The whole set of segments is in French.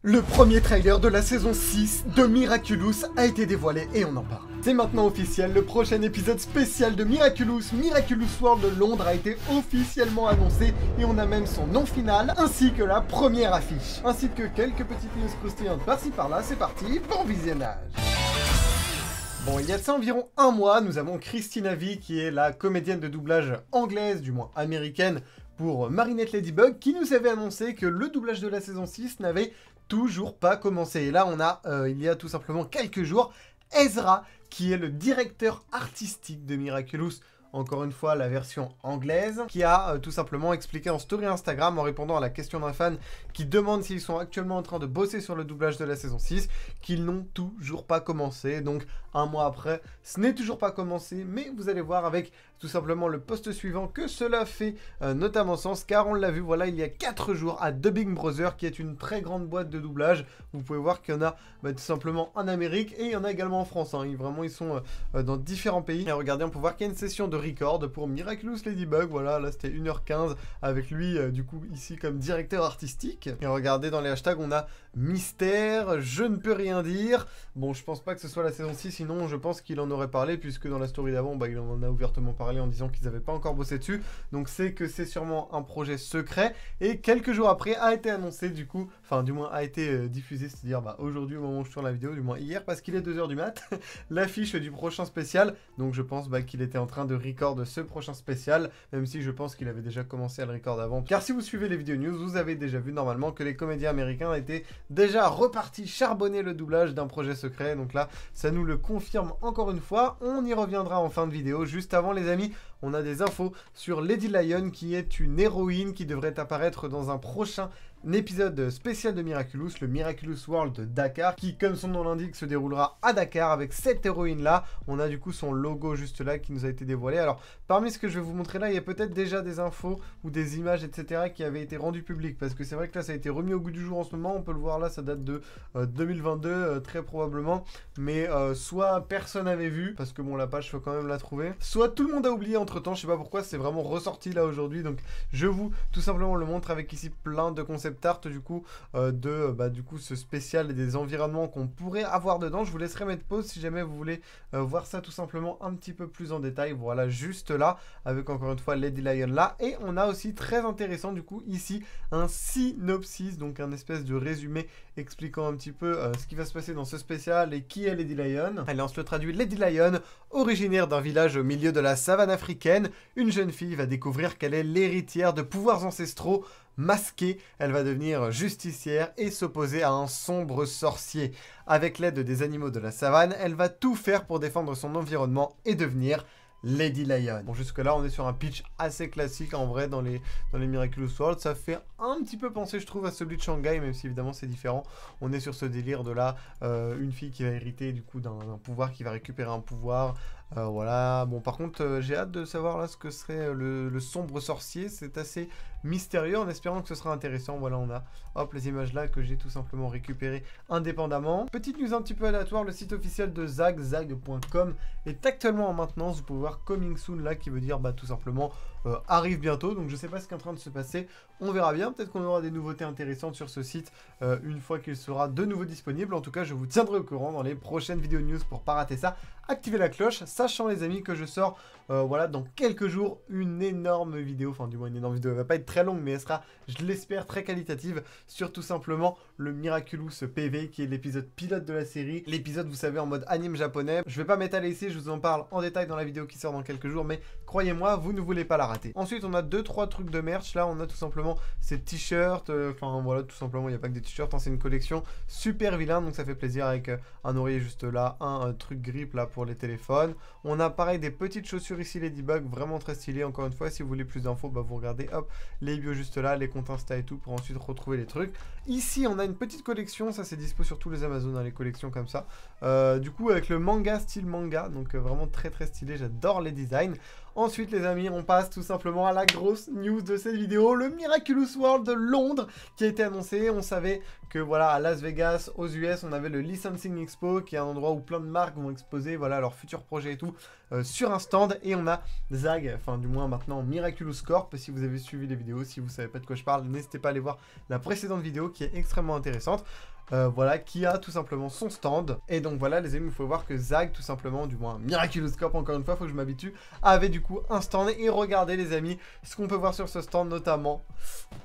Le premier trailer de la saison 6 de Miraculous a été dévoilé et on en parle. C'est maintenant officiel, le prochain épisode spécial de Miraculous World de Londres a été officiellement annoncé et on a même son nom final ainsi que la première affiche. Ainsi que quelques petites news croustillantes par-ci par-là, c'est parti, bon visionnage. Bon, il y a de ça environ un mois, nous avons Christina Vee qui est la comédienne de doublage anglaise, du moins américaine, pour Marinette Ladybug, qui nous avait annoncé que le doublage de la saison 6 n'avait toujours pas commencé. Et là, on a, il y a tout simplement quelques jours, Ezra, qui est le directeur artistique de Miraculous, encore une fois la version anglaise, qui a tout simplement expliqué en story Instagram en répondant à la question d'un fan qui demande s'ils sont actuellement en train de bosser sur le doublage de la saison 6, qu'ils n'ont toujours pas commencé. Donc un mois après, ce n'est toujours pas commencé, mais vous allez voir avec tout simplement le post suivant que cela fait notamment sens, car on l'a vu, voilà, il y a 4 jours à Dubbing Brothers, qui est une très grande boîte de doublage. Vous pouvez voir qu'il y en a tout simplement en Amérique et il y en a également en France, hein. Vraiment, ils sont dans différents pays. Et regardez, on peut voir qu'il y a une session de record pour Miraculous Ladybug. Voilà, là c'était 1h15 avec lui, du coup, ici comme directeur artistique. Et regardez, dans les hashtags, on a mystère, je ne peux rien dire. Bon, je pense pas que ce soit la saison 6, sinon je pense qu'il en aurait parlé, puisque dans la story d'avant, il en a ouvertement parlé en disant qu'ils n'avaient pas encore bossé dessus. Donc c'est que c'est sûrement un projet secret. Et quelques jours après a été annoncé, du coup, enfin du moins a été diffusé, c'est-à-dire aujourd'hui au moment où je tourne la vidéo, du moins hier, parce qu'il est 2h du mat, l'affiche du prochain spécial. Donc je pense qu'il était en train de record ce prochain spécial, même si je pense qu'il avait déjà commencé à le record avant. Car si vous suivez les vidéos news, vous avez déjà vu normalement que les comédiens américains étaient déjà repartis charbonner le doublage d'un projet secret. Donc là, ça nous le confirme encore une fois. On y reviendra en fin de vidéo. Juste avant, les amis, on a des infos sur Lady Lion, qui est une héroïne qui devrait apparaître dans un prochain épisode spécial de Miraculous, le Miraculous World de Dakar, qui, comme son nom l'indique, se déroulera à Dakar avec cette héroïne là. On a du coup son logo juste là qui nous a été dévoilé. Alors parmi ce que je vais vous montrer là, il y a peut-être déjà des infos ou des images, etc., qui avaient été rendues publiques, parce que c'est vrai que là ça a été remis au goût du jour en ce moment. On peut le voir là, ça date de 2022 très probablement, mais soit personne n'avait vu, parce que bon, la page, faut quand même la trouver, soit tout le monde a oublié entre temps, je sais pas pourquoi, c'est vraiment ressorti là aujourd'hui. Donc je vous tout simplement le montre avec ici plein de concepts art du coup du coup ce spécial et des environnements qu'on pourrait avoir dedans. Je vous laisserai mettre pause si jamais vous voulez voir ça tout simplement un petit peu plus en détail. Voilà, juste là avec encore une fois Lady Lion là, et on a aussi très intéressant du coup ici un synopsis, donc un espèce de résumé expliquant un petit peu ce qui va se passer dans ce spécial et qui est Lady Lion. Allez, on se le traduit. Lady Lion, originaire d'un village au milieu de la savane africaine, une jeune fille va découvrir qu'elle est l'héritière de pouvoirs ancestraux. Masquée, elle va devenir justicière et s'opposer à un sombre sorcier. Avec l'aide des animaux de la savane, elle va tout faire pour défendre son environnement et devenir Lady Lion. Bon, jusque là on est sur un pitch assez classique en vrai dans les Miraculous World. Ça fait un petit peu penser, je trouve, à celui de Shanghai, même si évidemment c'est différent. On est sur ce délire de là, une fille qui va hériter du coup d'un pouvoir, qui va récupérer un pouvoir. Voilà, bon par contre j'ai hâte de savoir là ce que serait le sombre sorcier. C'est assez mystérieux, en espérant que ce sera intéressant. Voilà, on a hop les images là que j'ai tout simplement récupérées indépendamment. Petite news un petit peu aléatoire, le site officiel de Zag, zag.com, est actuellement en maintenance. Vous pouvez voir coming soon là, qui veut dire tout simplement arrive bientôt. Donc je sais pas ce qui est en train de se passer, on verra bien. Peut-être qu'on aura des nouveautés intéressantes sur ce site une fois qu'il sera de nouveau disponible. En tout cas, je vous tiendrai au courant dans les prochaines vidéos news pour pas rater ça. Activez la cloche, sachant les amis que je sors voilà, dans quelques jours une énorme vidéo, enfin du moins une énorme vidéo, elle va pas être très longue mais elle sera, je l'espère, très qualitative, sur tout simplement le Miraculous PV, qui est l'épisode pilote de la série, l'épisode, vous savez, en mode anime japonais. Je vais pas m'étaler ici, je vous en parle en détail dans la vidéo qui sort dans quelques jours, mais croyez-moi, vous ne voulez pas la rater. Ensuite, on a 2-3 trucs de merch. Là, on a tout simplement ces t-shirts, enfin voilà, tout simplement, il n'y a pas que des t-shirts, hein, c'est une collection super vilain, donc ça fait plaisir, avec un oreiller juste là, un truc grip là pour les téléphones. On a pareil des petites chaussures ici Ladybug, vraiment très stylées. Encore une fois, si vous voulez plus d'infos, vous regardez hop les bios juste là, les comptes Insta et tout, pour ensuite retrouver les trucs. Ici on a une petite collection, ça c'est dispo sur tous les Amazon, hein, les collections comme ça, du coup avec le manga, style manga, donc vraiment très très stylé, j'adore les designs. Ensuite les amis, on passe tout simplement à la grosse news de cette vidéo, le Miraculous World de Londres qui a été annoncé. On savait que voilà, à Las Vegas, aux US, on avait le Licensing Expo qui est un endroit où plein de marques vont exposer voilà, leurs futurs projets et tout sur un stand. Et on a Zag, enfin du moins maintenant Miraculous Corp. Si vous avez suivi les vidéos, si vous savez pas de quoi je parle, n'hésitez pas à aller voir la précédente vidéo qui est extrêmement intéressante. Voilà, qui a tout simplement son stand. Et donc voilà les amis, il faut voir que Zag, tout simplement, du moins Miraculous Corp, encore une fois, faut que je m'habitue, avait du coup un stand. Et regardez les amis, ce qu'on peut voir sur ce stand notamment.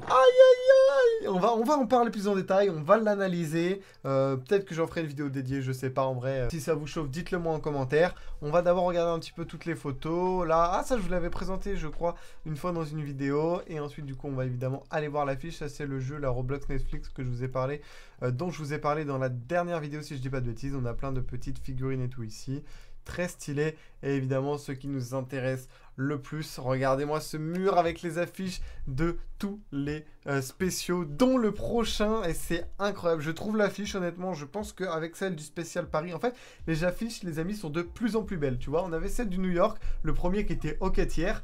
Aïe aïe aïe, on va en parler plus en détail, on va l'analyser. Peut-être que j'en ferai une vidéo dédiée, je sais pas en vrai. Si ça vous chauffe, dites-le moi en commentaire. On va d'abord regarder un petit peu toutes les photos. Là, ah ça je vous l'avais présenté je crois une fois dans une vidéo. Et ensuite du coup on va évidemment aller voir l'affiche. Ça c'est le jeu, la Roblox Netflix que je vous ai parlé, dont je vous ai parlé dans la dernière vidéo si je dis pas de bêtises. On a plein de petites figurines et tout ici. Très stylé. Et évidemment ce qui nous intéresse le plus, regardez-moi ce mur avec les affiches de tous les spéciaux, dont le prochain, et c'est incroyable. Je trouve l'affiche, honnêtement, je pense qu'avec celle du spécial Paris, en fait, les affiches, les amis, sont de plus en plus belles, tu vois. On avait celle du New York, le premier qui était au quêtière.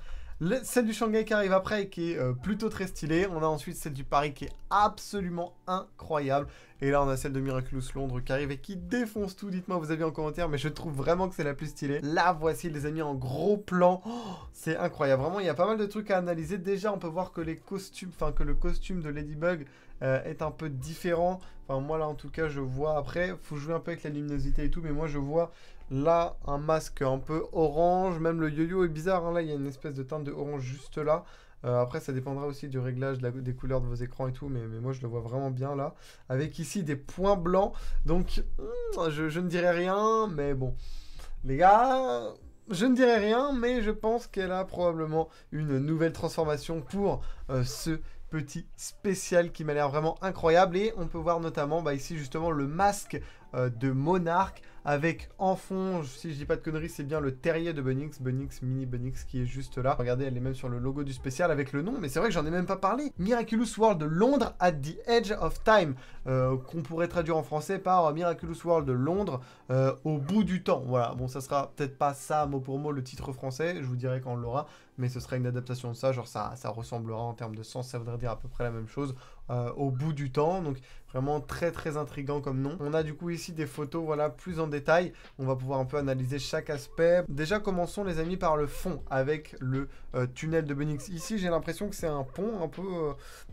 Celle du Shanghai qui arrive après et qui est plutôt très stylée. On a ensuite celle du Paris qui est absolument incroyable. Et là on a celle de Miraculous Londres qui arrive et qui défonce tout. Dites-moi vos avis en commentaire, mais je trouve vraiment que c'est la plus stylée. La voici les amis en gros plan. Oh, c'est incroyable, vraiment il y a pas mal de trucs à analyser. Déjà on peut voir que les costumes, enfin que le costume de Ladybug est un peu différent. Enfin moi là en tout cas je vois, après faut jouer un peu avec la luminosité et tout, mais moi je vois là un masque un peu orange. Même le yo-yo est bizarre, hein. Là il y a une espèce de teinte de orange juste là. Après ça dépendra aussi du réglage des couleurs de vos écrans et tout, mais moi je le vois vraiment bien là, avec ici des points blancs. Donc je ne dirai rien, mais bon les gars, je ne dirai rien, mais je pense qu'elle a probablement une nouvelle transformation pour ce petit spécial qui m'a l'air vraiment incroyable. Et on peut voir notamment ici justement le masque de Monarque, avec en fond, si je dis pas de conneries, c'est bien le terrier de Bunnix, Mini Bunnix qui est juste là. Regardez, elle est même sur le logo du spécial avec le nom, mais c'est vrai que j'en ai même pas parlé. Miraculous World de Londres at the Edge of Time, qu'on pourrait traduire en français par Miraculous World de Londres au bout du temps. Voilà, bon ça sera peut-être pas ça mot pour mot le titre français, je vous dirai quand on l'aura, mais ce sera une adaptation de ça, genre ça ressemblera en termes de sens, ça voudrait dire à peu près la même chose. Au bout du temps, donc vraiment très très intriguant comme nom. On a du coup ici des photos, voilà, plus en détail. On va pouvoir un peu analyser chaque aspect. Déjà commençons les amis par le fond avec le tunnel de Bunnix. Ici j'ai l'impression que c'est un pont un peu,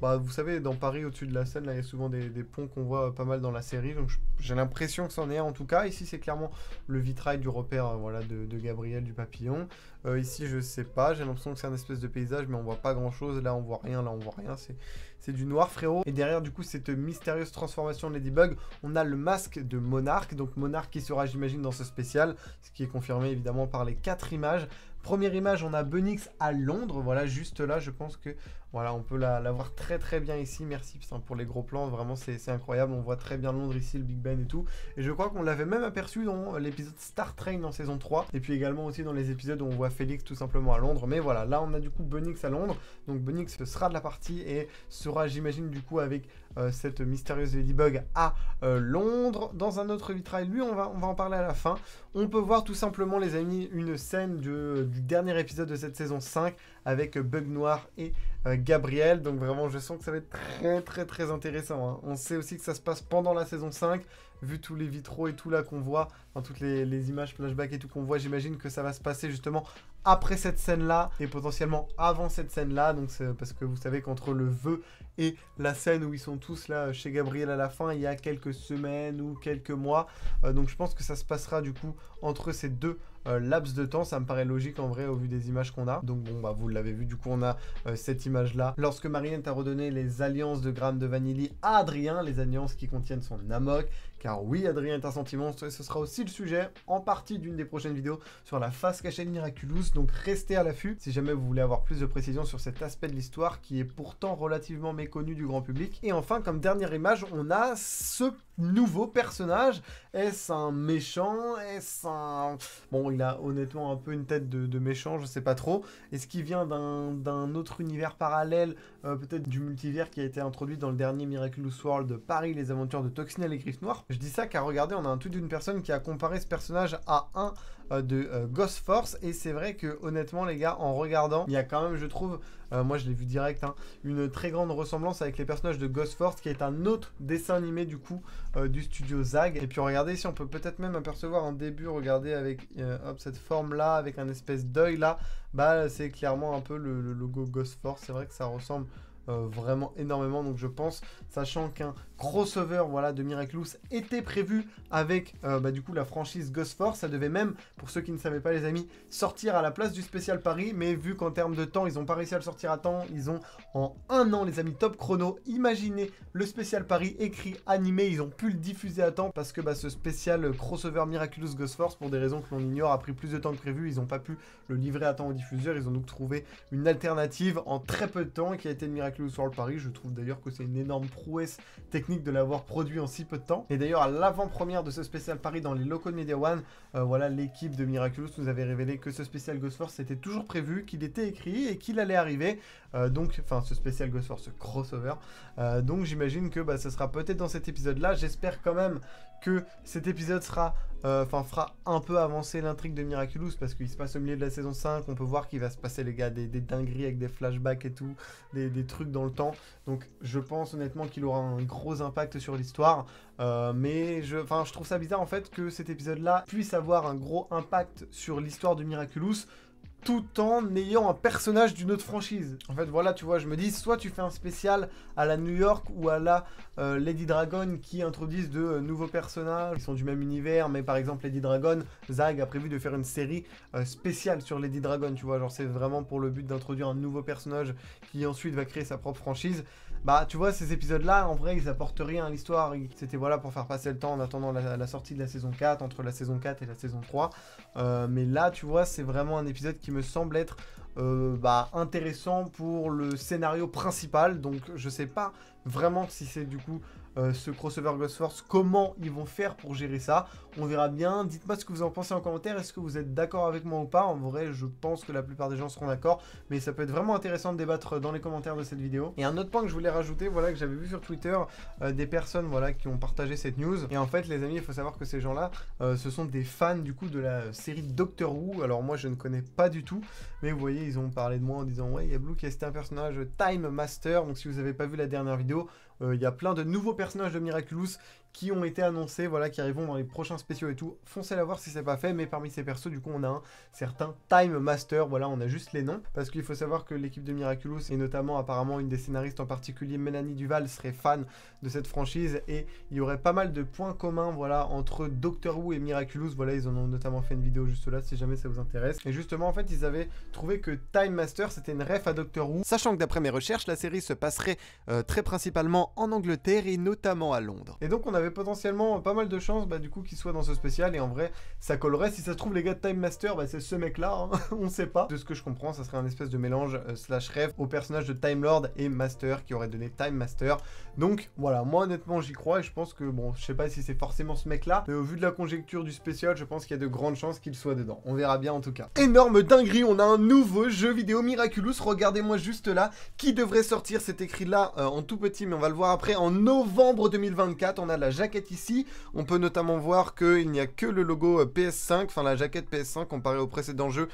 vous savez dans Paris au-dessus de la Seine, là il y a souvent des ponts qu'on voit pas mal dans la série, donc j'ai l'impression que c'en est un en tout cas. Ici c'est clairement le vitrail du repère voilà, de Gabriel du papillon. Ici je sais pas, j'ai l'impression que c'est un espèce de paysage, mais on voit pas grand chose. Là on voit rien, là on voit rien, c'est du noir frérot. Et derrière du coup cette mystérieuse transformation de Ladybug, on a le masque de Monarque. Donc Monarque qui sera j'imagine dans ce spécial, ce qui est confirmé évidemment par les 4 images. Première image, on a Bunnix à Londres, voilà juste là, je pense que voilà, on peut la voir très très bien ici. Merci pour les gros plans, vraiment c'est incroyable, on voit très bien Londres ici, le Big Ben et tout. Et je crois qu'on l'avait même aperçu dans l'épisode Star Train en saison 3, et puis également aussi dans les épisodes où on voit Félix tout simplement à Londres. Mais voilà, là on a du coup Bunnix à Londres, donc Bunnix sera de la partie et sera j'imagine du coup avec cette mystérieuse Ladybug à Londres. Dans un autre vitrail, lui on va en parler à la fin. On peut voir tout simplement les amis une scène du dernier épisode de cette saison 5 avec Bug Noir et Gabriel. Donc vraiment je sens que ça va être très très très intéressant, hein. On sait aussi que ça se passe pendant la saison 5, vu tous les vitraux et tout là qu'on voit, enfin, toutes les images flashback et tout qu'on voit, j'imagine que ça va se passer justement après cette scène là et potentiellement avant cette scène là. Donc c'est parce que vous savez qu'entre le vœu et la scène où ils sont tous là chez Gabriel à la fin, il y a quelques semaines ou quelques mois, donc je pense que ça se passera du coup entre ces deux laps de temps. Ça me paraît logique en vrai au vu des images qu'on a. Donc bon vous l'avez vu, du coup on a cette image là lorsque Marianne a redonné les alliances de grammes de vanille à Adrien, les alliances qui contiennent son amok, car oui Adrien est un sentiment. Ce sera aussi le sujet en partie d'une des prochaines vidéos sur la face cachée de Miraculous, donc restez à l'affût si jamais vous voulez avoir plus de précision sur cet aspect de l'histoire qui est pourtant relativement méconnu du grand public. Et enfin comme dernière image, on a ce nouveau personnage. Est-ce un méchant? Est-ce un... Bon, il a honnêtement un peu une tête de méchant, je sais pas trop. Est-ce qu'il vient d'un autre univers parallèle, peut-être du multivers qui a été introduit dans le dernier Miraculous World Paris, les aventures de Toxinelle et Griffe Noire? Je dis ça car regardez, on a un tweet d'une personne qui a comparé ce personnage à un de Ghost Force, et c'est vrai que honnêtement les gars, en regardant, il y a quand même, je trouve, moi je l'ai vu direct, hein, une très grande ressemblance avec les personnages de Ghost Force, qui est un autre dessin animé du coup du studio Zag. Et puis regardez ici, on peut peut-être même apercevoir un début, regardez avec hop, cette forme là, avec un espèce d'œil là, bah c'est clairement un peu le logo Ghost Force. C'est vrai que ça ressemble vraiment énormément, donc je pense, sachant qu'un crossover voilà, de Miraculous était prévu avec du coup la franchise Ghost Force. Ça devait même, pour ceux qui ne savaient pas les amis, sortir à la place du spécial Paris, mais vu qu'en termes de temps ils n'ont pas réussi à le sortir à temps, ils ont en un an les amis top chrono, imaginez le spécial Paris écrit, animé, ils ont pu le diffuser à temps parce que ce spécial crossover Miraculous Ghost Force, pour des raisons que l'on ignore, a pris plus de temps que prévu, ils n'ont pas pu le livrer à temps aux diffuseurs, ils ont donc trouvé une alternative en très peu de temps qui a été le Miraculous World Paris. Je trouve d'ailleurs que c'est une énorme prouesse technique de l'avoir produit en si peu de temps. Et d'ailleurs à l'avant-première de ce spécial Paris dans les locaux de Media One, voilà, l'équipe de Miraculous nous avait révélé que ce spécial Ghost Force était toujours prévu, qu'il était écrit et qu'il allait arriver. Donc, enfin ce spécial Ghost Force, ce crossover. Donc j'imagine que ça sera peut-être dans cet épisode là. J'espère quand même que cet épisode sera fera un peu avancer l'intrigue de Miraculous, parce qu'il se passe au milieu de la saison 5, on peut voir qu'il va se passer les gars des dingueries avec des flashbacks et tout, des trucs dans le temps, donc je pense honnêtement qu'il aura un gros impact sur l'histoire, mais je trouve ça bizarre en fait que cet épisode là puisse avoir un gros impact sur l'histoire de Miraculous tout en ayant un personnage d'une autre franchise. En fait, voilà, tu vois, je me dis, soit tu fais un spécial à la New York ou à la Lady Dragon qui introduisent de nouveaux personnages qui sont du même univers, mais par exemple Lady Dragon, Zag a prévu de faire une série spéciale sur Lady Dragon, tu vois, genre c'est vraiment pour le but d'introduire un nouveau personnage qui ensuite va créer sa propre franchise. Bah, tu vois, ces épisodes-là, en vrai, ils apportent rien à l'histoire. C'était, voilà, pour faire passer le temps en attendant la sortie de la saison 4, entre la saison 4 et la saison 3. Mais là, tu vois, c'est vraiment un épisode qui me semble être intéressant pour le scénario principal. Donc, je sais pas vraiment si c'est du coup ce crossover Ghost Force, comment ils vont faire pour gérer ça. On verra bien. Dites-moi ce que vous en pensez en commentaire. Est-ce que vous êtes d'accord avec moi ou pas? En vrai, je pense que la plupart des gens seront d'accord, mais ça peut être vraiment intéressant de débattre dans les commentaires de cette vidéo. Et un autre point que je voulais rajouter, voilà, que j'avais vu sur Twitter, des personnes, voilà, qui ont partagé cette news. Et en fait, les amis, il faut savoir que ces gens-là, ce sont des fans du coup de la série Doctor Who. Alors moi, je ne connais pas du tout, mais vous voyez, ils ont parlé de moi en disant ouais, il y a Blue qui a cité un personnage Time Master. Donc si vous n'avez pas vu la dernière vidéo, il y a plein de nouveaux personnages de Miraculous qui ont été annoncés, voilà, qui arriveront dans les prochains spéciaux et tout. Foncez la voir si c'est pas fait, mais parmi ces persos, du coup, on a un certain Time Master, voilà, on a juste les noms, parce qu'il faut savoir que l'équipe de Miraculous, et notamment apparemment une des scénaristes en particulier, Mélanie Duval, serait fan de cette franchise, et il y aurait pas mal de points communs, voilà, entre Doctor Who et Miraculous, voilà, ils en ont notamment fait une vidéo juste là, si jamais ça vous intéresse. Et justement, en fait, ils avaient trouvé que Time Master, c'était une ref à Doctor Who, sachant que d'après mes recherches, la série se passerait très principalement en Angleterre, et notamment à Londres. Et donc, on avait potentiellement pas mal de chances du coup qu'il soit dans ce spécial, et en vrai ça collerait. Si ça se trouve les gars de Time Master, c'est ce mec là, hein. On sait pas. De ce que je comprends, ça serait un espèce de mélange slash rêve au personnage de Time Lord et Master qui aurait donné Time Master. Donc voilà, moi honnêtement j'y crois, et je pense que bon, je sais pas si c'est forcément ce mec là, mais au vu de la conjecture du spécial, je pense qu'il y a de grandes chances qu'il soit dedans. On verra bien en tout cas. Énorme dinguerie, on a un nouveau jeu vidéo Miraculous, regardez-moi juste là, qui devrait sortir, c'est écrit là en tout petit, mais on va le voir après, en novembre 2024. On a la jaquette ici, on peut notamment voir qu'il n'y a que le logo PS5, enfin la jaquette PS5 comparé au précédent jeu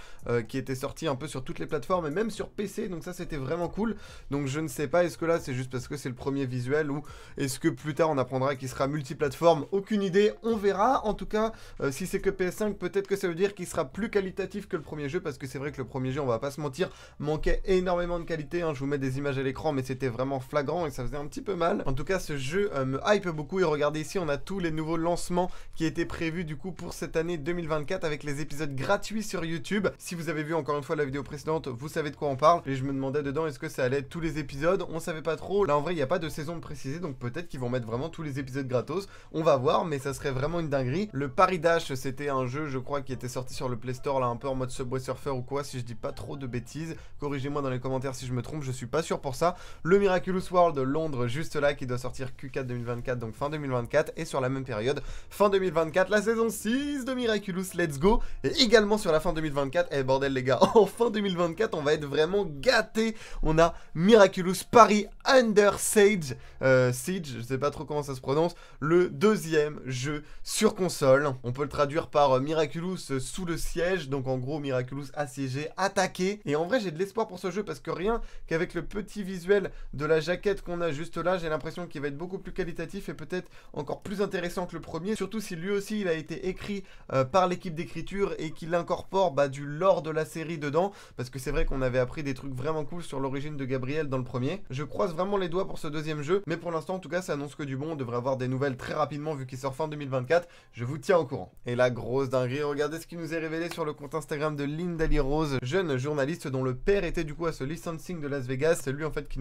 qui était sorti un peu sur toutes les plateformes et même sur PC, donc ça c'était vraiment cool. Donc je ne sais pas, est-ce que là c'est juste parce que c'est le premier visuel, ou est-ce que plus tard on apprendra qu'il sera multiplateforme, aucune idée, on verra. En tout cas, si c'est que PS5, peut-être que ça veut dire qu'il sera plus qualitatif que le premier jeu, parce que c'est vrai que le premier jeu, on va pas se mentir, manquait énormément de qualité, hein. Je vous mets des images à l'écran, mais c'était vraiment flagrant et ça faisait un petit peu mal. En tout cas, ce jeu me hype beaucoup, et regardez ici, on a tous les nouveaux lancements qui étaient prévus du coup pour cette année 2024 avec les épisodes gratuits sur YouTube. Si vous avez vu encore une fois la vidéo précédente, vous savez de quoi on parle, et je me demandais dedans est-ce que ça allait être tous les épisodes, on savait pas trop. Là en vrai il n'y a pas de saison précisée, donc peut-être qu'ils vont mettre vraiment tous les épisodes gratos, on va voir, mais ça serait vraiment une dinguerie. Le Paris Dash, c'était un jeu je crois qui était sorti sur le Play Store là, un peu en mode Subway Surfer ou quoi, si je dis pas trop de bêtises, corrigez-moi dans les commentaires si je me trompe, je suis pas sûr pour ça. Le Miraculous World Londres juste juste là qui doit sortir Q4 2024, donc fin 2024, et sur la même période, fin 2024, la saison 6 de Miraculous Let's Go, et également sur la fin 2024, et bordel les gars, en fin 2024, on va être vraiment gâtés. On a Miraculous Paris Under Siege, je sais pas trop comment ça se prononce, le deuxième jeu sur console. On peut le traduire par Miraculous sous le siège, donc en gros Miraculous assiégé, attaqué. Et en vrai j'ai de l'espoir pour ce jeu parce que rien qu'avec le petit visuel de la jaquette qu'on a juste là, j'ai l'impression qu'il va être beaucoup plus qualitatif et peut-être encore plus intéressant que le premier, surtout si lui aussi il a été écrit par l'équipe d'écriture et qu'il incorpore du lore de la série dedans, parce que c'est vrai qu'on avait appris des trucs vraiment cool sur l'origine de Gabriel dans le premier. Je croise vraiment les doigts pour ce deuxième jeu, mais pour l'instant en tout cas ça annonce que du bon. On devrait avoir des nouvelles très rapidement vu qu'il sort fin 2024, je vous tiens au courant. Et la grosse dinguerie, regardez ce qui nous est révélé sur le compte Instagram de Lindalee Rose, jeune journaliste dont le père était du coup à ce licensing de Las Vegas. C'est lui en fait qui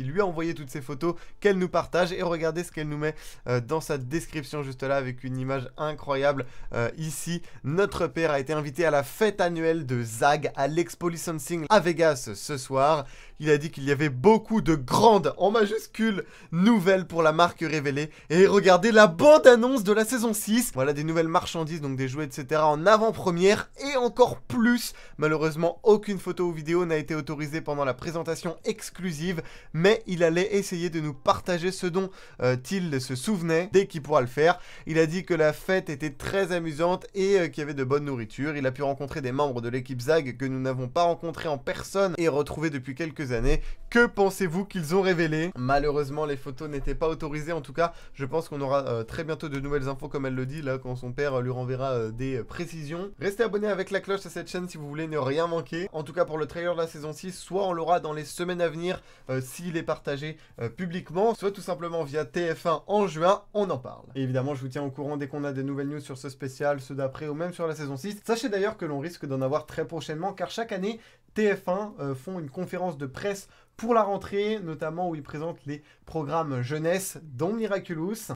lui a envoyé toutes ces photos qu'elle nous partage, et regardez ce qu'elle nous met dans sa description juste là avec une image incroyable. Ici, notre père a été invité à la fête annuelle de ZAG à l'Expo Licensing à Vegas ce soir. Il a dit qu'il y avait beaucoup de grandes, en majuscules, nouvelles pour la marque révélée. Et regardez la bande-annonce de la saison 6. Voilà des nouvelles marchandises, donc des jouets, etc. en avant-première et encore plus. Malheureusement, aucune photo ou vidéo n'a été autorisée pendant la présentation exclusive. Mais il allait essayer de nous partager ce dont il se souvenait dès qu'il pourra le faire. Il a dit que la fête était très amusante et qu'il y avait de bonne nourriture. Il a pu rencontrer des membres de l'équipe ZAG que nous n'avons pas rencontrés en personne et retrouvés depuis quelques années. Que pensez-vous qu'ils ont révélé? Malheureusement les photos n'étaient pas autorisées. En tout cas je pense qu'on aura très bientôt de nouvelles infos comme elle le dit là quand son père lui renverra des précisions. Restez abonnés avec la cloche à cette chaîne si vous voulez ne rien manquer. En tout cas pour le trailer de la saison 6, soit on l'aura dans les semaines à venir s'il est partagé publiquement, soit tout simplement via TF1 en juin, on en parle. Et évidemment je vous tiens au courant dès qu'on a des nouvelles news sur ce spécial, ceux d'après ou même sur la saison 6. Sachez d'ailleurs que l'on risque d'en avoir très prochainement car chaque année TF1 font une conférence de presse pour la rentrée, notamment où ils présentent les programmes jeunesse, dont Miraculous.